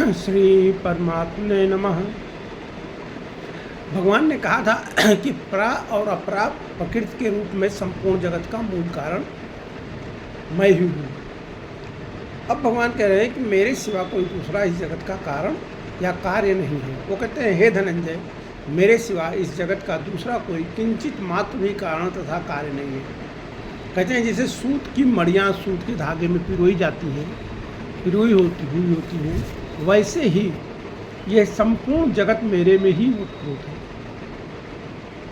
श्री परमात्मने नमः। भगवान ने कहा था कि प्रा और अपरा प्रकृति के रूप में संपूर्ण जगत का मूल कारण मैं ही हूँ। अब भगवान कह रहे हैं कि मेरे सिवा कोई दूसरा इस जगत का कारण या कार्य नहीं है। वो कहते हैं, हे धनंजय, मेरे सिवा इस जगत का दूसरा कोई किंचित मात्र भी कारण तथा कार्य नहीं है। कहते हैं जैसे सूत की मड़ियाँ सूत के धागे में पिरोई जाती हैं, पिरोई होती हैं, वैसे ही यह संपूर्ण जगत मेरे में ही उत्प्रोत है।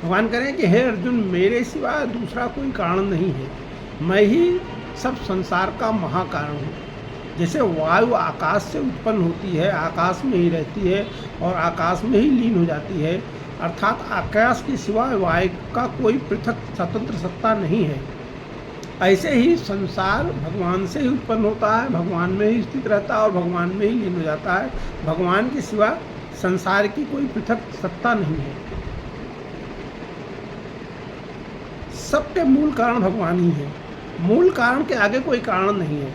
भगवान कह रहे हैं कि हे अर्जुन, मेरे सिवा दूसरा कोई कारण नहीं है। मैं ही सब संसार का महाकारण हूँ। जैसे वायु आकाश से उत्पन्न होती है, आकाश में ही रहती है और आकाश में ही लीन हो जाती है, अर्थात आकाश के सिवा वायु का कोई पृथक स्वतंत्र सत्ता नहीं है। ऐसे ही संसार भगवान से ही उत्पन्न होता है, भगवान में ही स्थित रहता है और भगवान में ही लीन हो जाता है। भगवान के सिवा संसार की कोई पृथक सत्ता नहीं है। सबके मूल कारण भगवान ही है। मूल कारण के आगे कोई कारण नहीं है,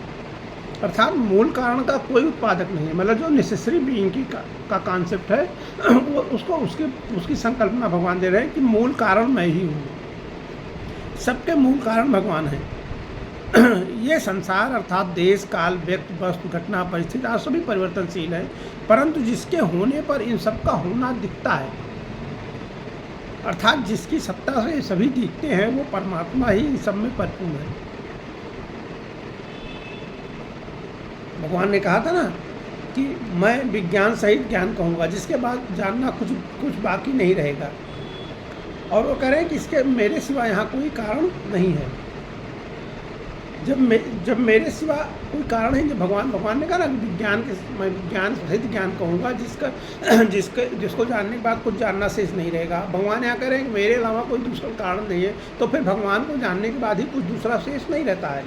अर्थात मूल कारण का कोई उत्पादक नहीं है। मतलब जो नेसेसरी बीइंग का कॉन्सेप्ट है वो उसकी संकल्पना भगवान दे रहे हैं कि मूल कारण मैं ही हूँ। सबके मूल कारण भगवान है। ये संसार अर्थात देश काल व्यक्ति वस्तु घटना परिस्थिति सभी परिवर्तनशील है, परंतु जिसके होने पर इन सब का होना दिखता है, अर्थात जिसकी सत्ता से सभी दिखते हैं, वो परमात्मा ही इन सब में परिपूर्ण है। भगवान ने कहा था ना कि मैं विज्ञान सहित ज्ञान कहूँगा, जिसके बाद जानना कुछ बाकी नहीं रहेगा। और वो कह रहे हैं कि इसके मेरे सिवा यहाँ कोई कारण नहीं है। जब मेरे सिवा कोई कारण है, जब भगवान ने कहा ना कि मैं विज्ञान सहित ज्ञान कहूँगा, जिसको जानने के बाद कुछ जानना शेष नहीं रहेगा। भगवान यहाँ कह रहे हैं कि मेरे अलावा कोई दूसरा कारण नहीं है, तो फिर भगवान को जानने के बाद ही कुछ दूसरा शेष नहीं रहता है।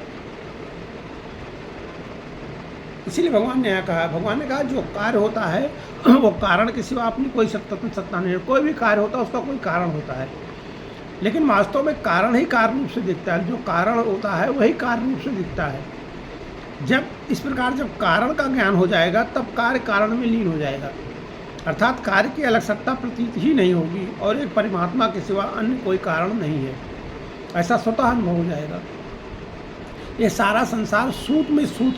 इसीलिए भगवान ने यहाँ कहा, भगवान ने कहा जो कार्य होता है वो कारण के सिवा अपनी कोई सत्ता नहीं है। कोई भी कार्य होता है उसका कोई कारण होता है, लेकिन वास्तव में कारण ही कार्य रूप से दिखता है। जो कारण होता है वही कार्य रूप से दिखता है। जब इस प्रकार जब कारण का ज्ञान हो जाएगा, तब कार्य कारण में लीन हो जाएगा, अर्थात कार्य की अलग सत्ता प्रतीत ही नहीं होगी और एक परमात्मा के सिवा अन्य कोई कारण नहीं है, ऐसा स्वतः अनुभव हो जाएगा। ये सारा संसार सूत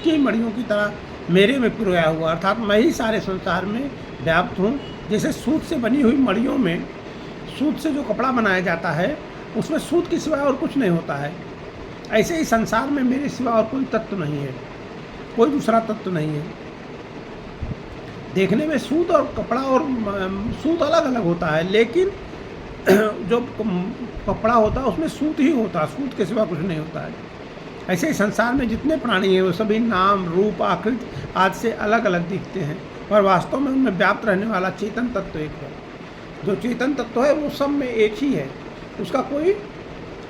की मड़ियों की तरह मेरे में पिरोया हुआ, अर्थात मैं ही सारे संसार में व्याप्त हूँ। जैसे सूत से बनी हुई मड़ियों में सूत से जो कपड़ा बनाया जाता है, उसमें सूत के सिवा और कुछ नहीं होता है, ऐसे ही संसार में मेरे सिवा और कोई तत्व नहीं है, कोई दूसरा तत्व नहीं है। देखने में सूत और कपड़ा और सूत अलग अलग होता है, लेकिन जो कपड़ा होता है उसमें सूत ही होता है, सूत के सिवा कुछ नहीं होता है। ऐसे ही संसार में जितने प्राणी हैं वो सभी नाम रूप आकृति आदि से अलग अलग दिखते हैं, पर वास्तव में उनमें व्याप्त रहने वाला चेतन तत्व एक है। जो चेतन तत्व है वो सब में एक ही है, उसका कोई,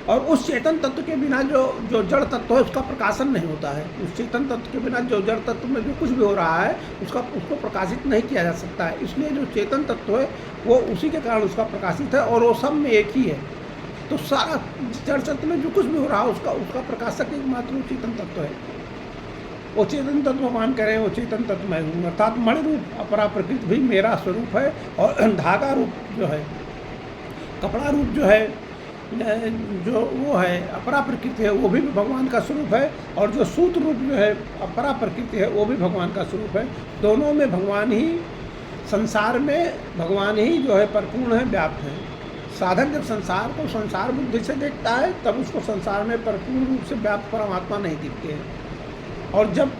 और उस चेतन तत्व के बिना जो जड़ तत्व है उसका प्रकाशन नहीं होता है। उस चेतन तत्व के बिना जो जड़ तत्व में जो कुछ भी हो रहा है उसको प्रकाशित नहीं किया जा सकता है। इसलिए जो चेतन तत्व है वो उसी के कारण उसका प्रकाशित है और वो सब में एक ही है। तो सारा जड़ तत्व में जो कुछ भी हो रहा है उसका प्रकाशक एकमात्र चेतन तत्व है। वो चेतन तत्व भगवान कह रहे हैं, वो चेतन तत्व मैं हूँ, अर्थात मणि रूप अपरा प्रकृति भी मेरा स्वरूप है, और धागा रूप जो है, कपड़ा रूप जो है, जो वो है अपरा प्रकृति है, वो भी भगवान का स्वरूप है, और जो सूत रूप जो है अपरा प्रकृति है वो भी भगवान का स्वरूप है। दोनों में भगवान ही, संसार में भगवान ही जो है परिपूर्ण है, व्याप्त है। साधक जब संसार को संसार बुद्धि से देखता है, तब उसको संसार में परिपूर्ण रूप से व्याप्त परमात्मा नहीं दिखते हैं, और जब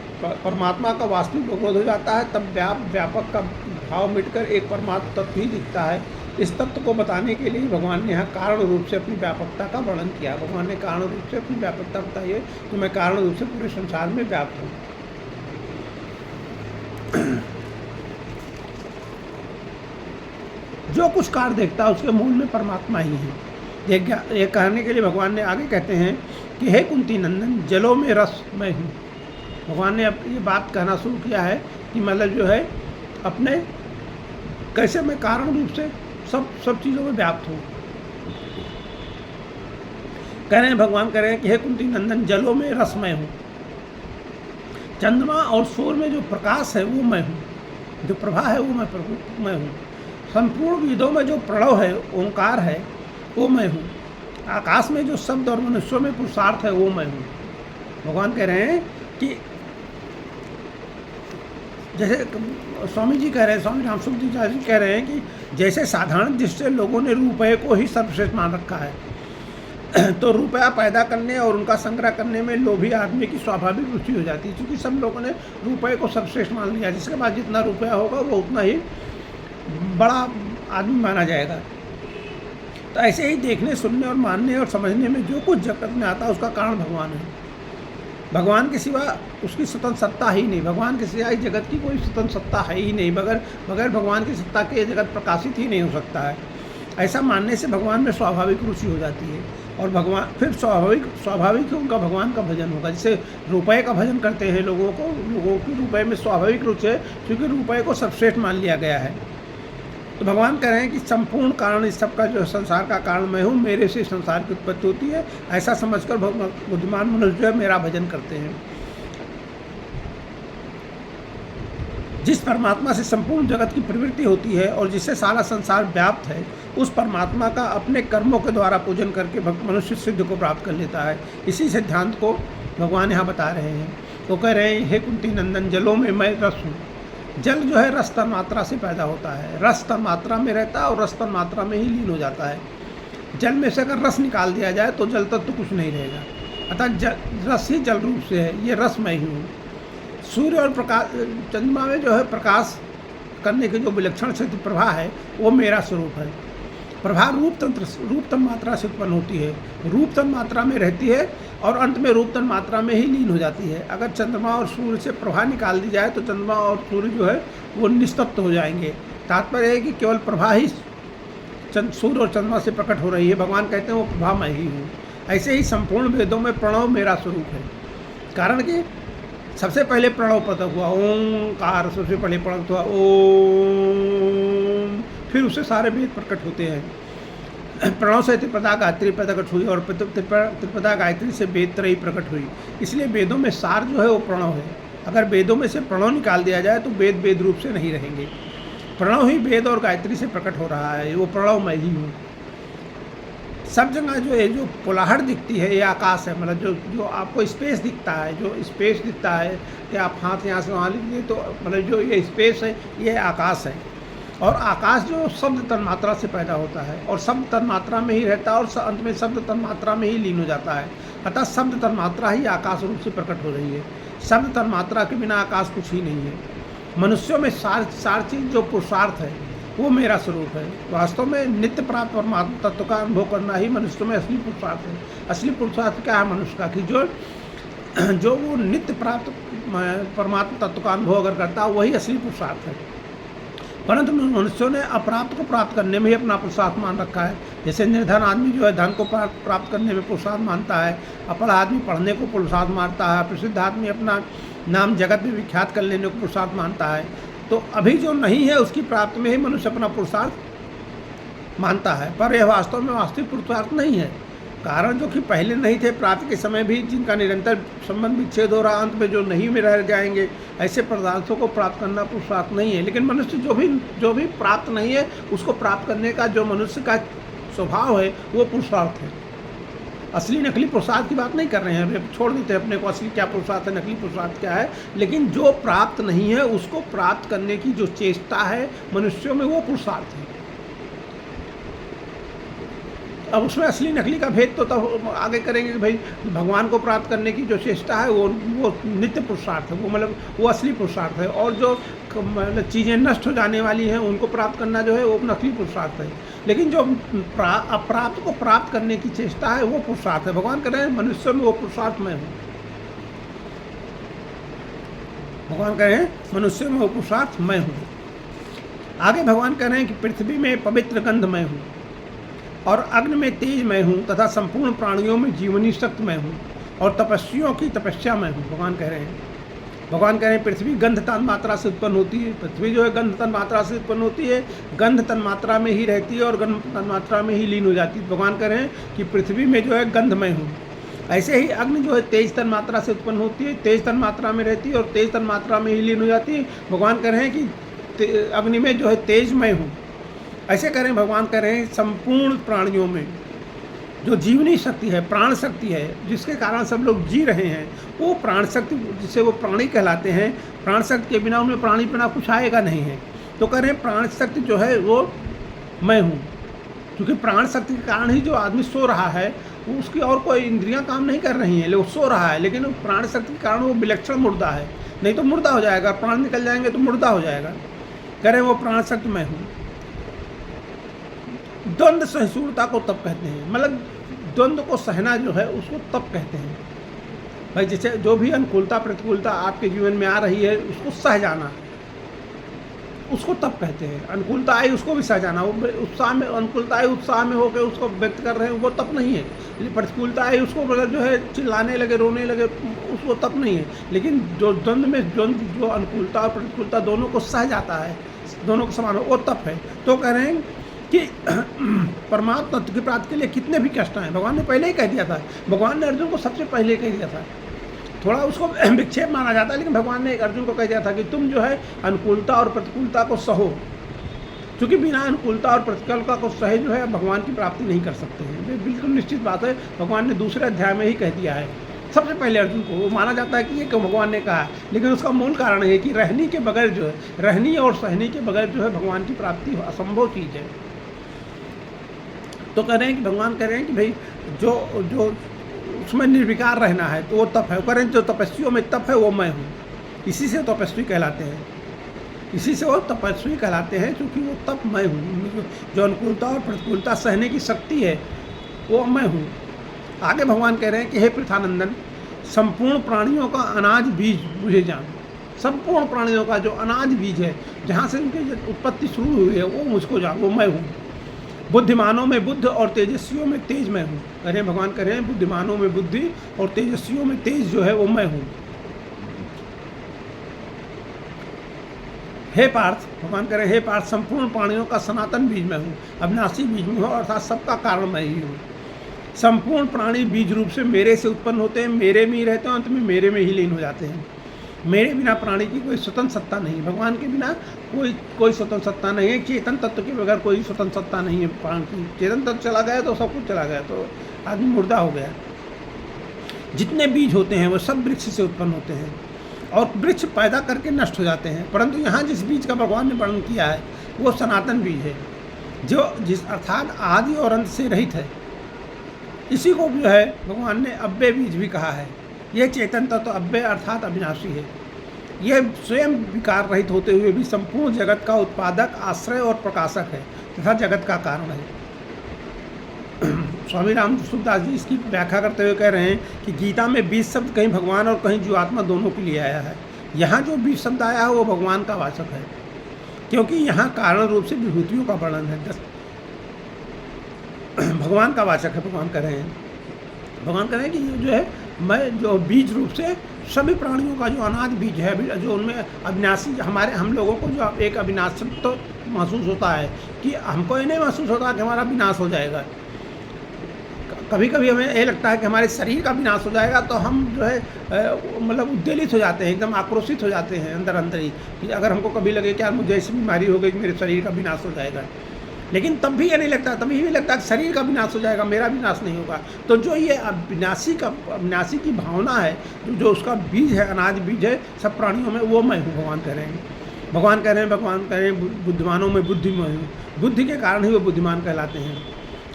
परमात्मा का वास्तविक बोध हो जाता है, तब व्यापक का भाव मिटकर एक परमात्मा तत्व ही दिखता है। इस तत्व को बताने के लिए भगवान ने यहाँ कारण रूप से अपनी व्यापकता का वर्णन किया। भगवान ने कारण रूप से अपनी व्यापकता बताई है कि मैं कारण रूप से पूरे संसार में व्याप्त हूँ। जो कुछ कार्य देखता है उसके मूल में परमात्मा ही है। ये कहने के लिए भगवान ने आगे कहते हैं कि हे कुंती नंदन, जलों में रस मैं हूँ। भगवान ने अब ये बात कहना शुरू किया है कि मतलब जो है अपने कैसे मैं कारण रूप से सब चीज़ों में व्याप्त हूँ। कह रहे हैं, भगवान कह रहे हैं कि हे कुंती नंदन, जलों में रस मैं हूँ, चंद्रमा और सूर्य में जो प्रकाश है वो मैं हूँ। जो प्रभा है वो मैं हूँ। संपूर्ण वेदों में जो प्रणव है, ओंकार है, वो मैं हूँ। आकाश में जो शब्द और मनुष्यों में पुरुषार्थ है, वो मैं हूँ। भगवान कह रहे हैं कि जैसे स्वामी जी कह रहे हैं, स्वामी रामसुख जी कह रहे हैं कि जैसे साधारण दृष्टि से लोगों ने रुपये को ही सर्वश्रेष्ठ मान रखा है तो रुपया पैदा करने और उनका संग्रह करने में लोभी आदमी की स्वाभाविक रुचि हो जाती है, क्योंकि सब लोगों ने रुपये को सर्वश्रेष्ठ मान लिया। जिसके पास जितना रुपया होगा वो उतना ही बड़ा आदमी माना जाएगा। तो ऐसे ही देखने, सुनने और मानने और समझने में जो कुछ जगत में आता है उसका कारण भगवान है। भगवान के सिवा उसकी स्वतंत्र सत्ता ही नहीं, भगवान के सिवा इस जगत की कोई स्वतंत्र सत्ता है ही नहीं। बगैर भगवान की सत्ता के ये जगत प्रकाशित ही नहीं हो सकता है। ऐसा मानने से भगवान में स्वाभाविक रुचि हो जाती है और भगवान फिर स्वाभाविक ही उनका भगवान का भजन होगा। जैसे रुपये का भजन करते हैं लोगों की रुपये में स्वाभाविक रुचि है, क्योंकि रुपये को सर्वश्रेष्ठ मान लिया गया है। तो भगवान कह रहे हैं कि संपूर्ण कारण इस सब का जो संसार का कारण मैं हूँ, मेरे से संसार की उत्पत्ति होती है। ऐसा समझकर बुद्धिमान मनुष्य जो है मेरा भजन करते हैं। जिस परमात्मा से संपूर्ण जगत की प्रवृत्ति होती है और जिससे सारा संसार व्याप्त है, उस परमात्मा का अपने कर्मों के द्वारा पूजन करके मनुष्य सिद्ध को प्राप्त कर लेता है। इसी सिद्धांत को भगवान यहाँ बता रहे हैं। वो कह रहे हैं, हे कुंती नंदन, जलों में मैं रस हूँ। जल जो है रस तन मात्रा से पैदा होता है, रस तन मात्रा में रहता है और रस तन मात्रा में ही लीन हो जाता है। जल में से अगर रस निकाल दिया जाए तो जल तत्व तो कुछ नहीं रहेगा। अतः रस ही जल रूप से है, ये रस मैं ही हूँ। सूर्य और प्रकाश, चंद्रमा में जो है प्रकाश करने की जो विलक्षण शक्ति प्रभा है, वो मेरा स्वरूप है। प्रभा रूप तन मात्रा से उत्पन्न होती है, रूप तन मात्रा में रहती है और अंत में रूप तन मात्रा में ही लीन हो जाती है। अगर चंद्रमा और सूर्य से प्रभा निकाल दी जाए तो चंद्रमा और सूर्य जो है वो निस्तब्ध हो जाएंगे। तात्पर्य है कि केवल प्रभा ही सूर्य और चंद्रमा से प्रकट हो रही है। भगवान कहते हैं वो प्रभा मैं ही हूँ। ऐसे ही संपूर्ण वेदों में प्रणव मेरा स्वरूप है। कारण कि सबसे पहले प्रणव प्रकट हुआ, ओंकार सबसे पहले प्रकट हुआ, ओम, फिर उससे सारे वेद प्रकट होते हैं। प्रणव से त्रिपदा गायत्री प्रकट हुई और त्रिपदा गायत्री से वेद त्रयी प्रकट हुई। इसलिए वेदों में सार जो है वो प्रणव है। अगर वेदों में से प्रणव निकाल दिया जाए तो वेद रूप से नहीं रहेंगे। प्रणव ही वेद और गायत्री से प्रकट हो रहा है, वो प्रणव मैं ही हूँ। सब जगह जो है जो कोलाहट दिखती है ये आकाश है। मतलब जो आपको स्पेस दिखता है, जो स्पेस दिखता है कि आप हाथ यहाँ से वहाँ लिख दिए तो मतलब जो ये स्पेस है ये आकाश है। और आकाश जो शब्द तन्मात्रा से पैदा होता है और शब्द तन्मात्रा में ही रहता है और अंत में शब्द तन्मात्रा में ही लीन हो जाता है। अतः शब्द तन्मात्रा ही आकाश रूप से प्रकट हो रही है। शब्द तन्मात्रा के बिना आकाश कुछ ही नहीं है। मनुष्यों में सार चीज जो पुरुषार्थ है वो मेरा स्वरूप है। वास्तव में नित्य प्राप्त परमात्मा तत्व का अनुभव करना ही मनुष्यों में असली पुरुषार्थ है। असली पुरुषार्थ क्या है मनुष्य का, कि जो वो नित्य प्राप्त परमात्मा तत्व का अनुभव अगर करता है वही असली पुरुषार्थ है। परंतु मनुष्यों ने अप्राप्त को प्राप्त करने में ही अपना पुरुषार्थ मान रखा है। जैसे निर्धन आदमी जो है धन को प्राप्त करने में पुरुषार्थ मानता है, अपना आदमी पढ़ने को पुरुषार्थ मानता है, प्रसिद्ध आदमी अपना नाम जगत में विख्यात कर लेने को पुरुषार्थ मानता है। तो अभी जो नहीं है उसकी प्राप्ति में ही मनुष्य अपना पुरुषार्थ मानता है, पर यह वास्तव में वास्तविक पुरुषार्थ नहीं है। कारण जो कि पहले नहीं थे, प्राप्ति के समय भी जिनका निरंतर संबंध विच्छेद हो रहा, अंत में जो नहीं में रह जाएंगे, ऐसे पदार्थों को प्राप्त करना पुरुषार्थ नहीं है। लेकिन मनुष्य जो भी प्राप्त नहीं है उसको प्राप्त करने का जो मनुष्य का स्वभाव है वो पुरुषार्थ है। असली नकली पुरुषार्थ की बात नहीं कर रहे हैं, छोड़ देते हैं अपने को असली क्या पुरुषार्थ है, नकली पुरुषार्थ क्या है। लेकिन जो प्राप्त नहीं है उसको प्राप्त करने की जो चेष्टा है मनुष्यों में वो पुरुषार्थ है। अब उसमें असली नकली का भेद तो तब आगे करेंगे कि भाई भगवान को प्राप्त करने की जो चेष्टा है वो नित्य पुरुषार्थ है, वो मतलब वो असली पुरुषार्थ है। और जो मतलब चीज़ें नष्ट हो जाने वाली हैं उनको प्राप्त करना जो है वो नकली पुरुषार्थ है। लेकिन जो अप्राप्त को प्राप्त करने की चेष्टा है वो पुरुषार्थ है। भगवान कह रहे हैं मनुष्य में वो पुरुषार्थ मैं हूँ। भगवान कह रहे हैं मनुष्य में वो पुरुषार्थ मैं हूँ। आगे भगवान कह रहे हैं कि पृथ्वी में पवित्र गंध मैं हूँ और अग्नि में तेज मैं हूँ तथा संपूर्ण प्राणियों में जीवनी शक्ति मैं हूँ और तपस्वियों की तपस्या मैं हूँ। भगवान कह रहे हैं पृथ्वी गंध तन मात्रा से उत्पन्न होती है। पृथ्वी जो है गंध तन मात्रा से उत्पन्न होती है, गंध तन मात्रा में ही रहती है और गंध तन मात्रा में ही लीन हो जाती है। भगवान कह रहे हैं कि पृथ्वी में जो है गंध मैं हूँ। ऐसे ही अग्नि जो है तेज तन मात्रा से उत्पन्न होती है, तेज तन मात्रा में रहती है और तेज तन मात्रा में ही लीन हो जाती है। भगवान कह रहे हैं कि अग्नि में जो है तेज मैं हूँ। ऐसे करें भगवान कह रहे हैं संपूर्ण प्राणियों में जो जीवनी शक्ति है, प्राण शक्ति है, जिसके कारण सब लोग जी रहे हैं, वो प्राण शक्ति जिसे वो प्राणी कहलाते हैं। प्राण शक्ति के बिना उनमें प्राणी बिना कुछ आएगा नहीं है। तो कह रहे हैं प्राण शक्ति जो है वो मैं हूँ, क्योंकि प्राण शक्ति के कारण ही जो आदमी सो रहा है वो उसकी और कोई इंद्रियां काम नहीं कर रही हैं, लेकिन सो रहा है, लेकिन प्राण शक्ति के कारण वो विलक्षण मुर्दा है, नहीं तो मुर्दा हो जाएगा, प्राण निकल जाएंगे तो मुर्दा हो जाएगा। कह रहे हैं वो प्राण शक्ति मैं हूँ। द्वंद्व सहिष्णुता को तप कहते हैं, मतलब द्वंद्व को सहना जो है उसको तप कहते हैं। भाई जैसे जो भी अनुकूलता प्रतिकूलता आपके जीवन में आ रही है उसको सह जाना, उसको तप कहते हैं। अनुकूलता आई उसको भी सह जाना, वो उत्साह में, अनुकूलता आई उत्साह में होकर उसको व्यक्त कर रहे हैं, वो तप नहीं है। प्रतिकूलता आई उसको मतलब जो है चिल्लाने लगे, रोने लगे, उसको तप नहीं है। लेकिन जो द्वंद्व में जो अनुकूलता और प्रतिकूलता दोनों को सह जाता है, दोनों को समान हो, वो तप है। तो कह रहे हैं कि परमात्मा तत्व की प्राप्ति के लिए कितने भी कष्ट आए, भगवान ने पहले ही कह दिया था। भगवान ने अर्जुन को सबसे पहले कह दिया था, थोड़ा उसको विक्षेप माना जाता है, लेकिन भगवान ने अर्जुन को कह दिया था कि तुम जो है अनुकूलता और प्रतिकूलता को सहो, क्योंकि बिना अनुकूलता और प्रतिकूलता को सहे जो है भगवान की प्राप्ति नहीं कर सकते हैं। ये बिल्कुल निश्चित बात है, भगवान ने दूसरे अध्याय में ही कह दिया है सबसे पहले अर्जुन को। वो माना जाता है कि ये क्यों भगवान ने कहा, लेकिन उसका मूल कारण है कि रहनी के बगैर जो है, रहनी और सहनी के बगैर जो है भगवान की प्राप्ति असंभव चीज़ है। तो कह रहे हैं कि भगवान कह रहे हैं कि भाई जो उसमें निर्विकार रहना है तो वो तप है। कह रहे हैं जो तपस्वियों में तप है वो मैं हूँ, इसी से तपस्वी कहलाते हैं, इसी से वो तपस्वी कहलाते हैं, क्योंकि वो तप मैं हूँ। जो अनुकूलता और प्रतिकूलता सहने की शक्ति है वो मैं हूँ। आगे भगवान कह रहे हैं कि हे पृथानंदन, संपूर्ण प्राणियों का अनाज बीज मुझे जान। संपूर्ण प्राणियों का जो अनाज बीज है, जहाँ से उनकी उत्पत्ति शुरू हुई है, वो मुझको जान, वो मैं हूँ। बुद्धिमानों में बुद्ध और तेजस्वियों में तेज मैं हूँ। अरे भगवान कह रहे हैं बुद्धिमानों में बुद्धि और तेजस्वियों में तेज जो है वो मैं हूँ। हे पार्थ, भगवान कह रहे हैं हे पार्थ, संपूर्ण प्राणियों का सनातन बीज मैं हूँ, अविनाशी बीज में हूँ, अर्थात सबका कारण मैं ही हूँ। संपूर्ण प्राणी बीज रूप से मेरे से उत्पन्न होते हैं, मेरे में ही रहते हैं, अंत में मेरे में ही लीन हो जाते हैं। मेरे बिना प्राणी की कोई स्वतंत्र सत्ता नहीं, भगवान के बिना कोई स्वतंत्र सत्ता नहीं है। चेतन तत्व के बगैर कोई स्वतंत्र सत्ता नहीं है प्राण की। चेतन तत्व चला गया तो सब कुछ चला गया, तो आदमी मुर्दा हो गया। जितने बीज होते हैं वो सब वृक्ष से उत्पन्न होते हैं और वृक्ष पैदा करके नष्ट हो जाते हैं, परंतु यहाँ जिस बीज का भगवान ने वर्णन किया है वो सनातन बीज है, जिस अर्थात आदि और अंत से रहित है। इसी को जो है भगवान ने अव्यय बीज भी कहा है। यह चेतन तत्व अव्यय अर्थात अविनाशी है। यह स्वयं विकार रहित होते हुए भी संपूर्ण जगत का उत्पादक, आश्रय और प्रकाशक है तथा जगत का कारण है। स्वामी राम सुखदास जी इसकी व्याख्या करते हुए कह रहे हैं कि गीता में 20 शब्द कहीं भगवान और कहीं जीवात्मा दोनों के लिए आया है। यहाँ जो 20 शब्द आया है वो भगवान का वाचक है, क्योंकि यहाँ कारण रूप से विभूतियों का वर्णन है। भगवान का वाचक है। भगवान कह रहे हैं कि जो है मैं जो बीज रूप से सभी प्राणियों का जो अनाज बीज है, जो उनमें अविनाशी, हम लोगों को जो एक अविनाशी तो महसूस होता है कि हमको ये नहीं महसूस होता कि हमारा विनाश हो जाएगा। कभी कभी हमें ये लगता है कि हमारे शरीर का विनाश हो जाएगा तो हम जो है मतलब उद्वेलित हो जाते हैं, एकदम आक्रोशित हो जाते हैं अंदर अंदर ही, कि अगर हमको कभी लगे कि यार मुझे ऐसी बीमारी हो गई कि मेरे शरीर का विनाश हो जाएगा। लेकिन तब भी ये नहीं लगता, तभी भी लगता है कि शरीर का विनाश हो जाएगा, मेरा विनाश नहीं होगा। तो जो ये अविनाशी की भावना है, जो उसका बीज है, अनाज बीज है सब प्राणियों में, वो मैं हूँ। भगवान कह रहे हैं बुद्धिमानों में बुद्धि मैं हूँ। बुद्धि के कारण ही वो बुद्धिमान कहलाते हैं।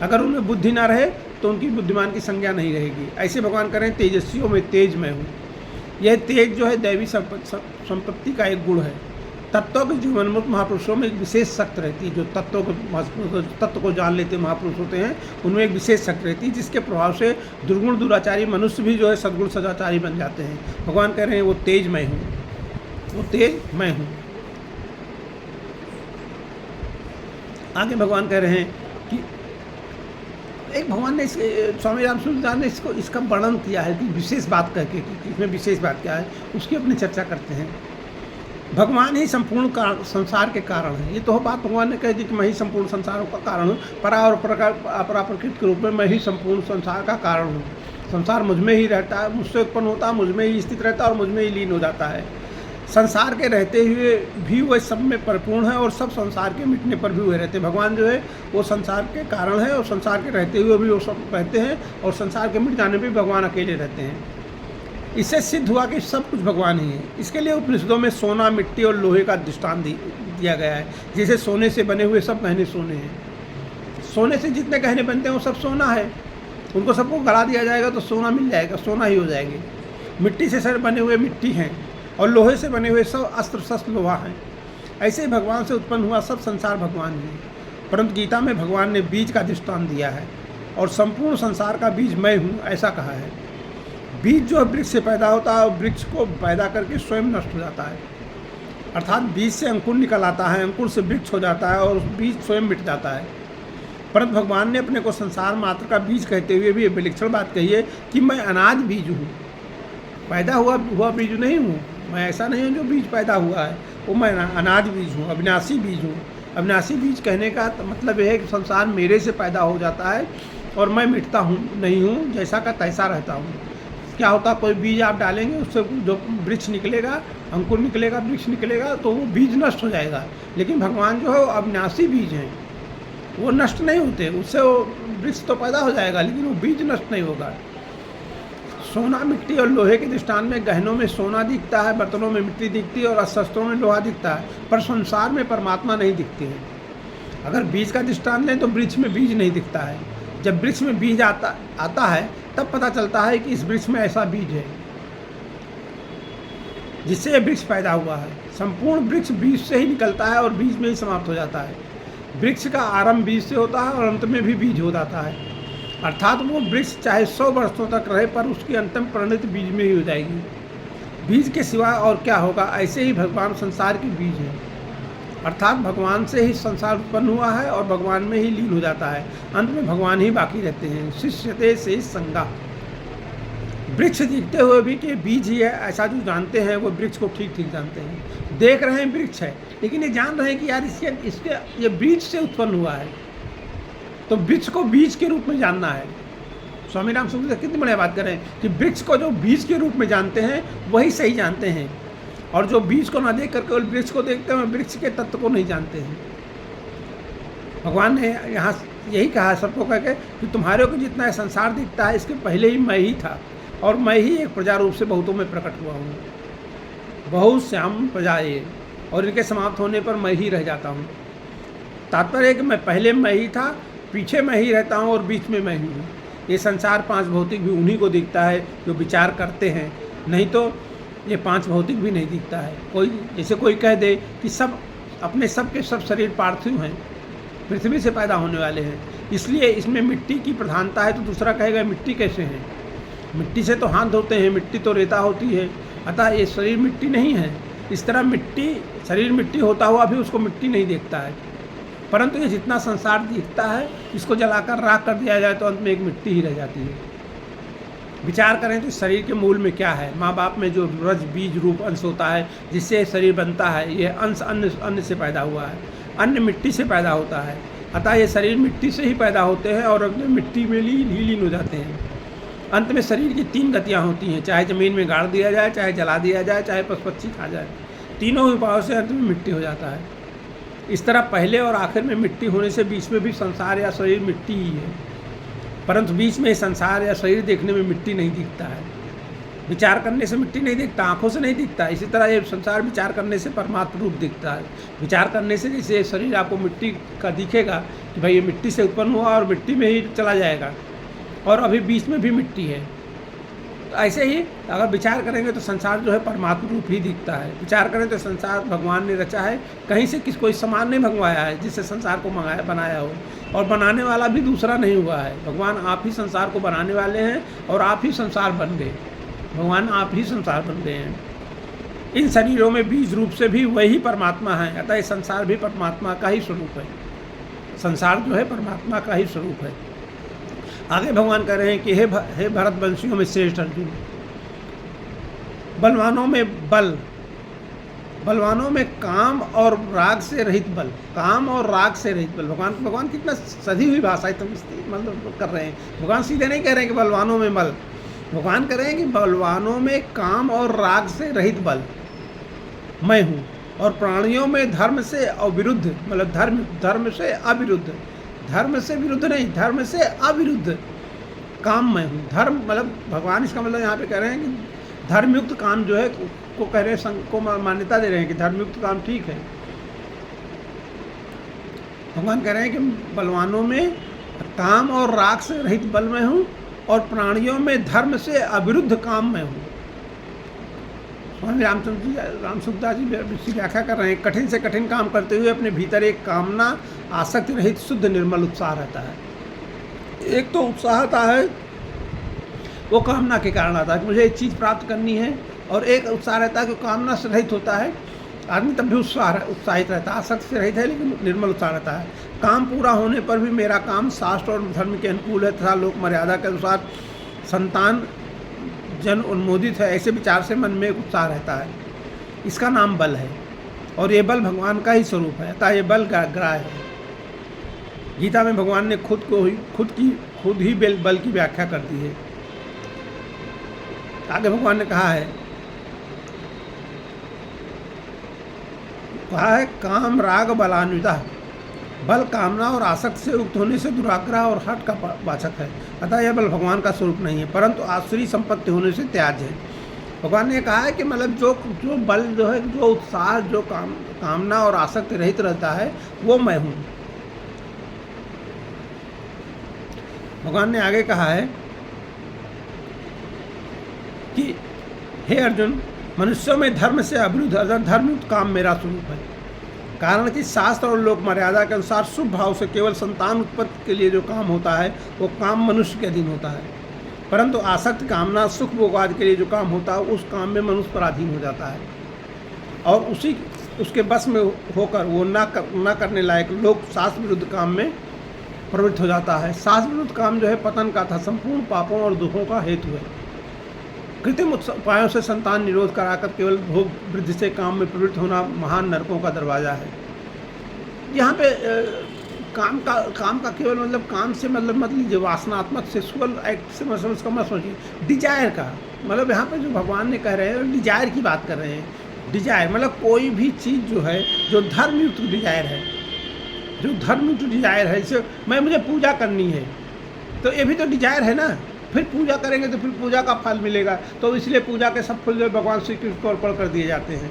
अगर उनमें बुद्धि ना रहे तो उनकी बुद्धिमान की संज्ञा नहीं रहेगी। ऐसे भगवान कह रहे हैं तेजस्वियों में तेज मैं हूँ। यह तेज जो है दैवी संपत्ति का एक गुण है। तत्वों के जीवनमुक्त महापुरुषों में एक विशेष शक्ति रहती है। जो तत्व को जान लेते महापुरुष होते हैं उनमें एक विशेष शक्ति रहती है, जिसके प्रभाव से दुर्गुण दुराचारी मनुष्य भी जो है सद्गुण सदाचारी बन जाते हैं। भगवान कह रहे हैं वो तेज मैं हूँ, वो तेज मैं हूँ। आगे भगवान कह रहे हैं कि एक भगवान ने स्वामी राम सूरदास ने इसका वर्णन किया है कि विशेष बात करके, कि इसमें विशेष बात क्या है उसकी अपनी चर्चा करते हैं। भगवान ही संपूर्ण संसार के कारण है। ये तो बात भगवान ने कह दी कि मैं ही संपूर्ण संसारों का कारण हूँ। परा और अपरा प्रकृति के रूप में मैं ही संपूर्ण संसार का कारण हूँ। संसार मुझ में ही रहता है, मुझसे उत्पन्न होता है, मुझ में ही स्थित रहता है और मुझ में ही लीन हो जाता है। संसार के रहते हुए भी वह सब में परिपूर्ण है और सब संसार के मिटने पर भी वह रहते हैं। भगवान जो है वो संसार के कारण है और संसार के रहते हुए भी वो सब रहते हैं और संसार के मिट जाने पर भी भगवान अकेले रहते हैं। इससे सिद्ध हुआ कि सब कुछ भगवान ही है। इसके लिए उपनिषदों में सोना, मिट्टी और लोहे का दृष्टांत दिया गया है। जैसे सोने से बने हुए सब गहने सोने हैं, सोने से जितने गहने बनते हैं वो सब सोना है, उनको सबको गला दिया जाएगा तो सोना मिल जाएगा, सोना ही हो जाएंगे। मिट्टी से सर बने हुए मिट्टी हैं और लोहे से बने हुए सब अस्त्र शस्त्र लोहा हैं। ऐसे ही भगवान से उत्पन्न हुआ सब संसार भगवान ही है। परंतु गीता में भगवान ने बीज का दृष्टांत दिया है और संपूर्ण संसार का बीज मैं हूँ ऐसा कहा है। बीज जो वृक्ष से पैदा होता है और वृक्ष को पैदा करके स्वयं नष्ट हो जाता है, अर्थात बीज से अंकुर निकल आता है, अंकुर से वृक्ष हो जाता है और बीज स्वयं मिट जाता है। परंतु भगवान ने अपने को संसार मात्र का बीज कहते हुए भी ये विलक्षण बात कही है कि मैं अनाज बीज हूँ, पैदा हुआ बीज नहीं हूँ। मैं ऐसा नहीं हूँ जो बीज पैदा हुआ है, वो मैं अनाज बीज हूँ, अविनाशी बीज हूँ। अविनाशी बीज कहने का मतलब यह है कि संसार मेरे से पैदा हो जाता है और मैं मिटता हूँ नहीं हूँ, जैसा का तैसा रहता हूँ। क्या होता, कोई बीज आप डालेंगे उससे जो वृक्ष निकलेगा, अंकुर निकलेगा, वृक्ष निकलेगा तो वो बीज नष्ट हो जाएगा। लेकिन भगवान जो है वो अविनाशी बीज हैं, वो नष्ट नहीं होते, उससे वो वृक्ष तो पैदा हो जाएगा लेकिन वो बीज नष्ट नहीं होगा। सोना, मिट्टी और लोहे के दृष्टांत में गहनों में सोना दिखता है, बर्तनों में मिट्टी दिखती है और शस्त्रों में लोहा दिखता है, पर संसार में परमात्मा नहीं दिखते हैं। अगर बीज का दृष्टांत लें तो वृक्ष में बीज नहीं दिखता है। जब वृक्ष में बीज आता है तब पता चलता है कि इस वृक्ष में ऐसा बीज है जिससे यह वृक्ष पैदा हुआ है। संपूर्ण वृक्ष बीज से ही निकलता है और बीज में ही समाप्त हो जाता है। वृक्ष का आरंभ बीज से होता है और अंत में भी बीज हो जाता है, अर्थात वो वृक्ष चाहे 100 वर्षों तक रहे पर उसकी अंतिम परिणति बीज में ही हो जाएगी। बीज के सिवा और क्या होगा। ऐसे ही भगवान संसार के बीज है, अर्थात भगवान से ही संसार उत्पन्न हुआ है और भगवान में ही लीन हो जाता है। अंत में भगवान ही बाकी रहते हैं। शिष्यते से संगा, वृक्ष दिखते हुए भी कि बीज ही है ऐसा जो जानते हैं वो वृक्ष को ठीक ठीक जानते हैं। देख रहे हैं वृक्ष है लेकिन ये जान रहे हैं कि यार इसके ये बीज से उत्पन्न हुआ है, तो वृक्ष को बीज के रूप में जानना है। स्वामी राम सुंदर कितनी बढ़िया बात कर रहे हैं कि वृक्ष को जो बीज के रूप में जानते हैं वही सही जानते हैं, और जो बीज को ना देख कर केवल वृक्ष को देखते हैं वृक्ष के तत्व को नहीं जानते हैं। भगवान ने यहाँ यही कहा सबको कहकर कि तुम्हारे को जितना है संसार दिखता है इसके पहले ही मैं ही था और मैं ही एक प्रजा रूप से बहुतों में प्रकट हुआ हूँ। बहुत श्याम प्रजा ये, और इनके समाप्त होने पर मैं ही रह जाता हूँ। तात्पर्य है कि मैं पहले मैं ही था, पीछे मैं ही रहता हूँ और बीच में मैं ही हूँ। ये संसार 5 भौतिक भी उन्हीं को दिखता है जो विचार करते हैं, नहीं तो ये 5 भौतिक भी नहीं दिखता है। कोई जैसे कोई कह दे कि सब अपने सब के सब शरीर पार्थिव हैं, पृथ्वी से पैदा होने वाले हैं, इसलिए इसमें मिट्टी की प्रधानता है, तो दूसरा कहेगा मिट्टी कैसे है, मिट्टी से तो हाथ धोते हैं, मिट्टी तो रेता होती है, अतः ये शरीर मिट्टी नहीं है। इस तरह मिट्टी शरीर मिट्टी होता हुआ भी उसको मिट्टी नहीं देखता है, परंतु ये जितना संसार दिखता है इसको जलाकर राख कर दिया जाए तो अंत में एक मिट्टी ही रह जाती है। विचार करें तो शरीर के मूल में क्या है। माँ बाप में जो रज बीज रूप अंश होता है जिससे शरीर बनता है, ये अंश अन्न से पैदा हुआ है, अन्न मिट्टी से पैदा होता है, अतः ये शरीर मिट्टी से ही पैदा होते हैं और अपने मिट्टी में लीन हो जाते हैं। अंत में शरीर की 3 गतियाँ होती हैं, चाहे ज़मीन में गाड़ दिया जाए, चाहे जला दिया जाए, चाहे पशु पक्षी खा जाए, तीनों उपायों से अंत में मिट्टी हो जाता है। इस तरह पहले और आखिर में मिट्टी होने से बीच में भी संसार या शरीर मिट्टी ही है, परंतु बीच में संसार या शरीर देखने में मिट्टी नहीं दिखता है। विचार करने से मिट्टी नहीं दिखता, आँखों से नहीं दिखता। इसी तरह ये संसार विचार करने से परमात्मा रूप दिखता है। विचार करने से जैसे शरीर आपको मिट्टी का दिखेगा कि भाई ये मिट्टी से उत्पन्न हुआ और मिट्टी में ही चला जाएगा और अभी बीच में भी मिट्टी है, तो ऐसे ही अगर विचार करेंगे तो संसार जो है परमात्मा रूप ही दिखता है। विचार करें तो संसार भगवान ने रचा है, कहीं से कोई सामान नहीं मंगवाया है जिससे संसार को बनाया हो, और बनाने वाला भी दूसरा नहीं हुआ है। भगवान आप ही संसार को बनाने वाले हैं और आप ही संसार बन गए। भगवान आप ही संसार बन गए हैं। इन शरीरों में बीज रूप से भी वही परमात्मा है, अतः ये संसार भी परमात्मा का ही स्वरूप है। संसार जो है परमात्मा का ही स्वरूप है। आगे भगवान कह रहे हैं कि हे भरतवंशियों में श्रेष्ठ अर्जुन, बलवानों में बलवानों में काम और राग से रहित बल, काम और राग से रहित बल। भगवान कितना सधी हुई भाषा मतलब कर रहे हैं। भगवान सीधे नहीं कह रहे हैं कि बलवानों में बल, भगवान कह रहे हैं कि बलवानों में काम और राग से रहित बल। मैं हूँ, और प्राणियों में धर्म से अविरुद्ध, मतलब धर्म से अविरुद्ध, धर्म से विरुद्ध नहीं, धर्म से अविरुद्ध काम मैं हूँ। धर्म मतलब भगवान इसका मतलब यहाँ पे कह रहे हैं कि धर्मयुक्त काम जो है को कह रहे हैं, संघ को मान्यता दे रहे हैं कि धर्मयुक्त काम ठीक है। भगवान कह रहे हैं कि बलवानों में काम और राग से रहित बल में हूँ, और प्राणियों में धर्म से अविरुद्ध काम में हूँ। स्वामी रामसुखदास जी व्याख्या कर रहे हैं, कठिन से कठिन काम करते हुए अपने भीतर एक कामना आसक्ति रहित शुद्ध निर्मल उत्साह रहता है। एक तो उत्साह आता है वो कामना के कारण आता है कि मुझे एक चीज़ प्राप्त करनी है, और एक उत्साह रहता है कि कामना से रहित होता है आदमी, तब भी उत्साहित रहता है, आसक्ति से रहित है लेकिन निर्मल उत्साह रहता है। काम पूरा होने पर भी मेरा काम शास्त्र और धर्म के अनुकूल है तथा लोक मर्यादा के अनुसार संतान जन उन्मोदित है, ऐसे विचार से मन में एक उत्साह रहता है। इसका नाम बल है, और ये बल भगवान का ही स्वरूप है, अतः ये बल ग्राह्य है। गीता में भगवान ने खुद ही बल की व्याख्या कर दी है। आगे भगवान ने कहा है काम राग बलान्विता, बल कामना और आसक्ति से युक्त होने से दुराग्रह और हठ का वाचक है, अतः यह बल भगवान का स्वरूप नहीं है, परंतु आश्रय संपत्ति होने से त्याज्य है। भगवान ने कहा है कि मतलब जो बल जो है, जो उत्साह, जो कामना और आसक्ति रहित रहता है, वो मैं हूँ। भगवान ने आगे कहा है कि हे अर्जुन, मनुष्यों में धर्म से अविरुद्ध अर्थात धर्मयुक्त काम मेरा स्वरूप है, कारण कि शास्त्र और लोक मर्यादा के अनुसार शुभ भाव से केवल संतान उत्पत्ति के लिए जो काम होता है वो काम मनुष्य के अधीन होता है, परंतु आसक्त कामना सुख भोगाद के लिए जो काम होता है उस काम में मनुष्य पर अधीन हो जाता है, और उसके बस में होकर वो न करने लायक लोक शास्त्र विरुद्ध काम में प्रवृत्त हो जाता है। शास्त्र विरुद्ध काम जो है पतन का था, संपूर्ण पापों और दुखों का हेतु है। कृत्रिम उपायों से संतान निरोध कराकर केवल भोग वृद्धि से काम में प्रवृत्त होना महान नरकों का दरवाज़ा है। यहाँ पे काम का केवल मतलब काम से मत लीजिए वासनात्मक सेक्सुअल एक्ट से मतलब उसका मत समझिए, डिजायर का मतलब यहाँ पे जो भगवान ने कह रहे हैं डिजायर की बात कर रहे हैं। डिजायर मतलब कोई भी चीज़ जो है जो धर्मयुक्त डिजायर है, जो धर्मयुक्त डिजायर है, जैसे मुझे पूजा करनी है तो ये भी तो डिजायर है ना, फिर पूजा करेंगे तो फिर पूजा का फल मिलेगा, तो इसलिए पूजा के सब फल जो भगवान श्री कृष्ण को अर्पण कर दिए जाते हैं,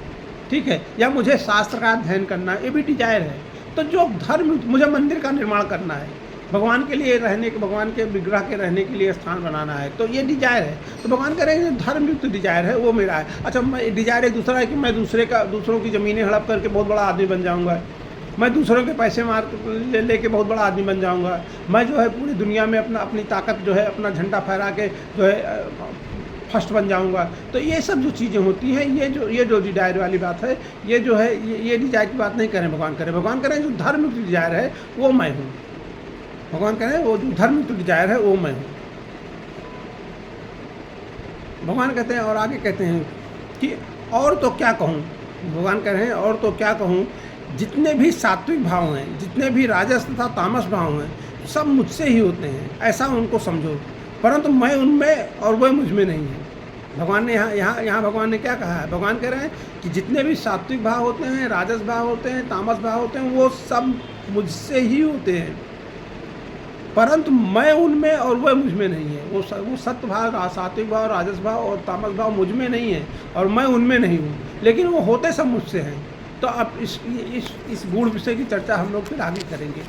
ठीक है। या मुझे शास्त्र का अध्ययन करना है, ये भी डिजायर है। तो जो धर्म, मुझे मंदिर का निर्माण करना है, भगवान के लिए रहने के, भगवान के विग्रह के रहने के लिए स्थान बनाना है, तो ये डिजायर है। तो भगवान कह रहे हैं धर्मयुक्त डिजायर है वो मेरा है। अच्छा, मैं डिजायर एक दूसरा है कि मैं दूसरों की ज़मीनें हड़प करके बहुत बड़ा आदमी बन जाऊँगा, मैं दूसरों के पैसे मार लेके बहुत बड़ा आदमी बन जाऊंगा, मैं जो है पूरी दुनिया में अपनी ताकत जो है अपना झंडा फहरा के जो है फर्स्ट बन जाऊंगा। तो ये सब जो चीज़ें होती हैं, ये जो डिजायर वाली बात है, ये जो है ये डिजायर की बात नहीं करें भगवान करें। भगवान करें जो धर्म की डिजायर है वो मैं हूँ। भगवान करें वो जो धर्म की डिजायर है वो मैं हूँ। भगवान कहते हैं और आगे कहते हैं कि और तो क्या कहूँ, भगवान कह रहे हैं और तो क्या कहूँ, जितने भी सात्विक भाव हैं, जितने भी राजस तथा तामस भाव हैं, सब मुझसे ही होते हैं, ऐसा उनको समझो, परंतु मैं उनमें और वह मुझ में नहीं है। भगवान ने यहाँ भगवान ने क्या कहा है, भगवान कह रहे हैं कि जितने भी सात्विक भाव होते हैं, राजस भाव होते हैं, तामस भाव होते हैं, वो सब मुझसे ही होते हैं, परंतु मैं उनमें और वह मुझ में नहीं है। वो सत्य भाव, सात्विक भाव, राजस भाव और तामस भाव मुझ में नहीं है और मैं उनमें नहीं हूँ, लेकिन वो होते सब मुझसे हैं। तो अब इस गूढ़ विषय की चर्चा हम लोग फिर आगे करेंगे।